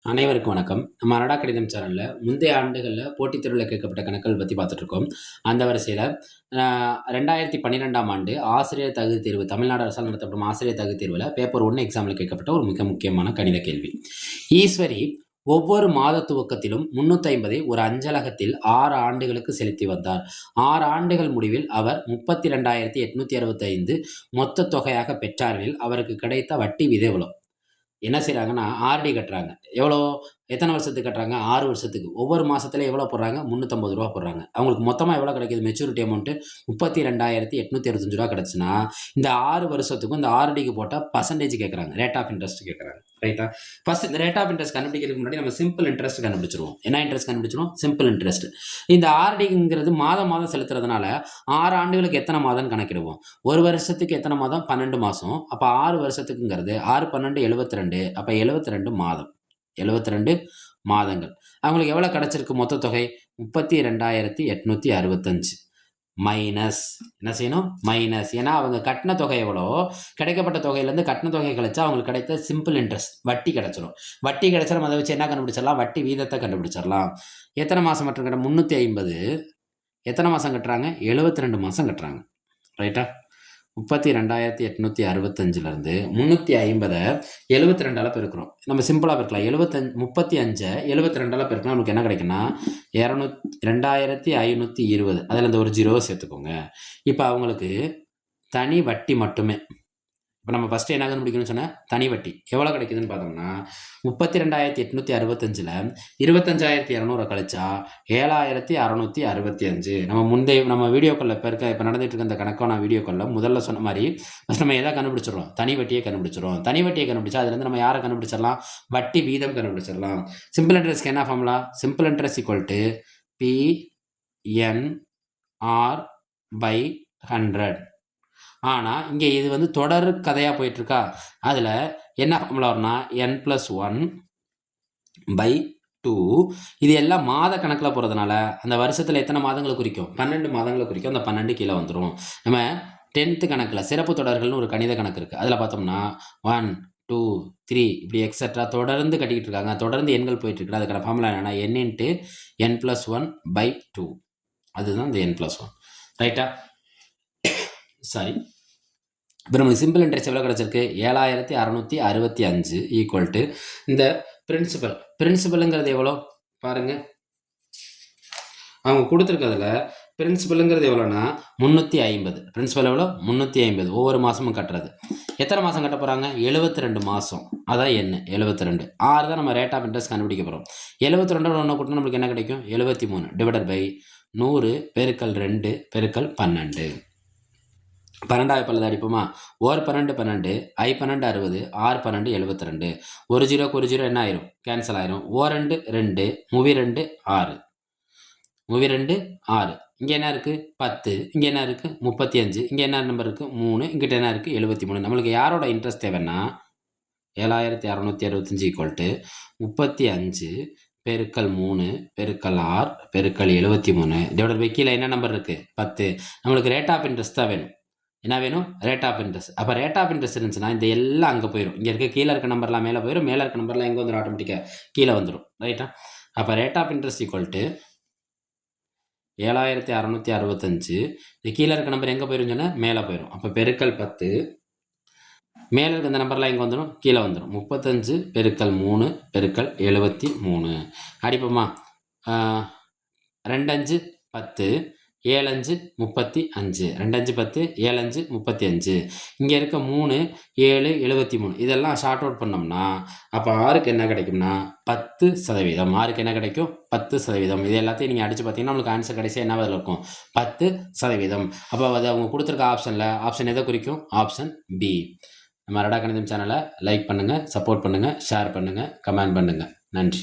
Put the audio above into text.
அனைவருக்கும் வணக்கம். நம்ம அனடா கணிதம் சேனல்ல முந்தைய ஆண்டுகளில் போட்டித் தேர்வில் கேட்கப்பட்ட கணக்குகள் பற்றி பார்த்துட்டு இருக்கோம். அந்த வரிசையில் 2012ஆம் ஆண்டு ஆசிரியர் தகுதித் தேர்வு தமிழ்நாடு அரசால் நடத்தப்படும் ஆசிரியர் தகுதித் தேர்வில் பேப்பர் 1 எக்ஸாமில் கேட்கப்பட்ட ஒரு மிக முக்கியமான கணித கேள்வி. ஈஸ்வரி ஒவ்வொரு மாத துவக்கத்திலும் 350 ஒரு அஞ்சலகத்தில் 6 ஆண்டுகளுக்கு செலுத்தி வந்தார். 6 ஆண்டுகள் முடிவில் அவர் 32,865 மொத்த தொகையாக பெற்றாரில் அவருக்கு கிடைத்த வட்டி விகிதம் எவ்வளவு? என்ன செய்கிறாங்கன்னா ஆர்டி கட்டுறாங்க. எவ்வளோ? எத்தனை வருஷத்துக்கு கட்டுறாங்க? 6 வருஷத்துக்கு. ஒவ்வொரு மாதத்துல எவ்வளோ போடுறாங்க? ரூ. 350 போடுறாங்க. அவங்களுக்கு மொத்தமாக எவ்வளோ கிடைக்குது? மெச்சூரிட்டி அமௌண்ட்டு ரூ. 32,865 கிடச்சுன்னா, இந்த 6 வருஷத்துக்கும் இந்த ஆர்டிக்கு போட்டால் பர்சன்டேஜ் கேட்குறாங்க. ரேட் ஆஃப் இன்ட்ரெஸ்ட் கேட்குறாங்க. ரைட்டா? ஃபர்ஸ்ட் இந்த ரேட் ஆஃப் இன்ட்ரெஸ்ட் கண்டுபிடிக்கிறதுக்கு முன்னாடி நம்ம சிம்பிள் இன்ட்ரெஸ்ட் கண்டுபிடிச்சிருவோம். என்ன இன்ட்ரெஸ்ட் கண்டுபிடிச்சிரும்? Simple interest. இந்த ஆர்டிங்கிறது மாதம் செலுத்துறதுனால 6 ஆண்டுகளுக்கு எத்தனை மாதம்னு கணக்கிடுவோம். ஒரு வருஷத்துக்கு எத்தனை மாதம்? 12 மாதம். அப்போ 6 வருஷத்துக்குங்கிறது 6 12 72. அப்போ 72 மாதம். 72 மாதங்கள். அவங்களுக்கு எவ்வளோ கிடைச்சிருக்கு மொத்த தொகை? 32,865 மைனஸ் என்ன செய்யணும்? மைனஸ். ஏன்னா அவங்க கட்டின தொகை எவ்வளோ, கிடைக்கப்பட்ட தொகையிலேருந்து கட்டின தொகை கழிச்சா அவங்களுக்கு கிடைத்த சிம்பிள் இன்ட்ரெஸ்ட் வட்டி கிடைச்சிடும். வட்டி கிடைச்சிடும். அதை வச்சு என்ன கண்டுபிடிச்சிடலாம்? வட்டி வீதத்தை கண்டுபிடிச்சிடலாம். எத்தனை மாதம் மட்டும் கட்ட? 350. எத்தனை மாதம் கட்டுறாங்க? 72 மாதம் கட்டுறாங்க. ரைட்டா? 32,865லேருந்து 350 72ஆல் பெருக்கிறோம். நம்ம சிம்பிளாக பெருக்கலாம். 35 72ஆல் பெருக்கலாம். நமக்கு என்ன கிடைக்குன்னா 2,520. அதில் இந்த ஒரு ஜீரோவை சேர்த்துக்கோங்க. இப்போ அவங்களுக்கு தனி வட்டி மட்டுமே. இப்போ நம்ம ஃபஸ்ட்டு என்ன கண்டுபிடிக்கணும்னு சொன்னால் தனி வட்டி எவ்வளோ கிடைக்குதுன்னு பார்த்தோம்னா 32,865 25,200 கழிச்சா 7,665. நம்ம வீடியோக்களில் இப்போ நடந்துட்டு இருக்க இந்த கணக்கான வீடியோக்களில் முதல்ல சொன்ன மாதிரி ஃபஸ்ட் நம்ம எதை கண்டுபிடிச்சிடறோம்? தனி வட்டியை கண்டுபிடிச்சிடறோம். தனி வட்டியை கண்டுபிடிச்சா அதுலேருந்து நம்ம யாரை கண்டுபிடிச்சிடலாம்? வட்டி வீதம் கண்டுபிடிச்சிடலாம். சிம்பிள் இன்ட்ரெஸ்ட்க்கு என்ன formula? Simple interest equal to PNR/100. ஆனால் இங்கே இது தொடர் கதையாக போயிட்டுருக்கா. அதில் என்ன ஃபார்முலா வரும்னா N+1/2. இது எல்லாம் மாத கணக்கில் போகிறதுனால அந்த வருஷத்தில் எத்தனை மாதங்களை குறிக்கும்? 12 மாதங்களை குறிக்கும். அந்த 12 கீழே வந்துடும். நம்ம 10th கணக்கில் சிறப்பு தொடர்கள்னு ஒரு கணித கணக்கு இருக்குது. அதில் பார்த்தோம்னா 1 2 3 இப்படி எக்ஸட்ரா தொடர்ந்து கட்டிக்கிட்டு இருக்காங்க. தொடர்ந்து எண்கள் போயிட்டுருக்கு. அதுக்கான ஃபார்முலா என்னென்னா N×N+1/2. அதுதான் இந்த N+1. ரைட்டா? சாரி. இப்போ நம்மளுக்கு சிம்பிள் இன்ட்ரெஸ்ட் எவ்வளோ கிடச்சிருக்கு? 7,665 ஈக்குவல் டு இந்த பிரின்சிபலுங்கிறது எவ்வளோ பாருங்கள். அவங்க கொடுத்துருக்கிறதுல பிரின்சிபலுங்கிறது எவ்வளோனா 350. பிரின்சிபல் எவ்வளோ? 350. ஒவ்வொரு மாதமும் கட்டுறது. எத்தனை மாதம் கட்ட போகிறாங்க? 72 மாதம். அதான் என்ன 72. 6 தான் நம்ம ரேட் ஆஃப் இன்ட்ரெஸ்ட் கண்டுபிடிக்க போகிறோம். 72 ஒன்று கூட்டினா நம்மளுக்கு என்ன கிடைக்கும்? 73 டிவைடட் பை 100 பெருக்கல் 2 பெருக்கல் 12. 12 பல்லது அடிப்போமா? ஓர் 12 12, ஐ 12 60, ஆர் 12 72. ஒரு ஜீரோக்கு ஒரு ஜீரோ என்ன ஆயிரும்? கேன்சல் ஆயிரும். ஓ 2 2, மூவி 2 6. மூவி 2 6. இங்கே என்ன இருக்குது? 10. இங்கே என்ன இருக்குது? 35. இங்கே என்ன நம்பர் இருக்குது? 3. இங்கிட்ட என்ன இருக்குது? 73. நம்மளுக்கு யாரோட இன்ட்ரெஸ்ட் தேவைன்னா 7,665 ஈக்குவல் டு 35 பெருக்கல் 3 பெருக்கல் ஆர் பெருக்கல் 73 டிவைடட் பை கீழே என்ன நம்பர் இருக்குது? 10. நம்மளுக்கு ரேட் ஆஃப் இன்ட்ரெஸ்ட் தான் வேணும். என்ன வேணும்? Rate of interest. அப்போ ரேட் ஆஃப் இன்ட்ரெஸ்ட் இருந்துச்சுன்னா இந்த எல்லாம் அங்கே போயிடும். இங்கே இருக்க கீழே இருக்க நம்பர்லாம் மேலே போயிடும். மேலே இருக்க நம்பர்லாம் எங்கே வந்துடும்? ஆட்டோமேட்டிக்காக கீழே வந்துடும். ரைட்டா? அப்போ rate of interest equal to 7,665. இது கீழே இருக்க நம்பர் எங்கே போயிடும் சொன்னால் மேலே போயிடும். அப்போ பெருக்கல் 10. மேலே இருக்க இந்த நம்பர்லாம் எங்கே வந்துடும்? கீழே வந்துடும். 35 பெருக்கல் 3 பெருக்கல் 73. அடிப்போமா? 2 5 10, 7 5 35. 2 5 10, 7 5 35. இங்கே இருக்க 3 7 73. இதெல்லாம் ஷார்ட் அவுட் பண்ணோம்னா அப்போ ஆருக்கு என்ன கிடைக்கும்னா 10%. ஆருக்கு என்ன கிடைக்கும்? 10%. இது எல்லாத்தையும் நீங்கள் அடித்து பார்த்தீங்கன்னா உங்களுக்கு ஆன்சர் கடைசியாக என்ன பதில் இருக்கும்? 10%. அப்போ அது அவங்க கொடுத்துருக்க ஆப்ஷன் எதை குறிக்கும்? Option B. நம்ம அனடா கணிதம் சேனலை லைக் பண்ணுங்கள், சப்போர்ட் பண்ணுங்கள், ஷேர் பண்ணுங்கள், கமெண்ட் பண்ணுங்கள். நன்றி.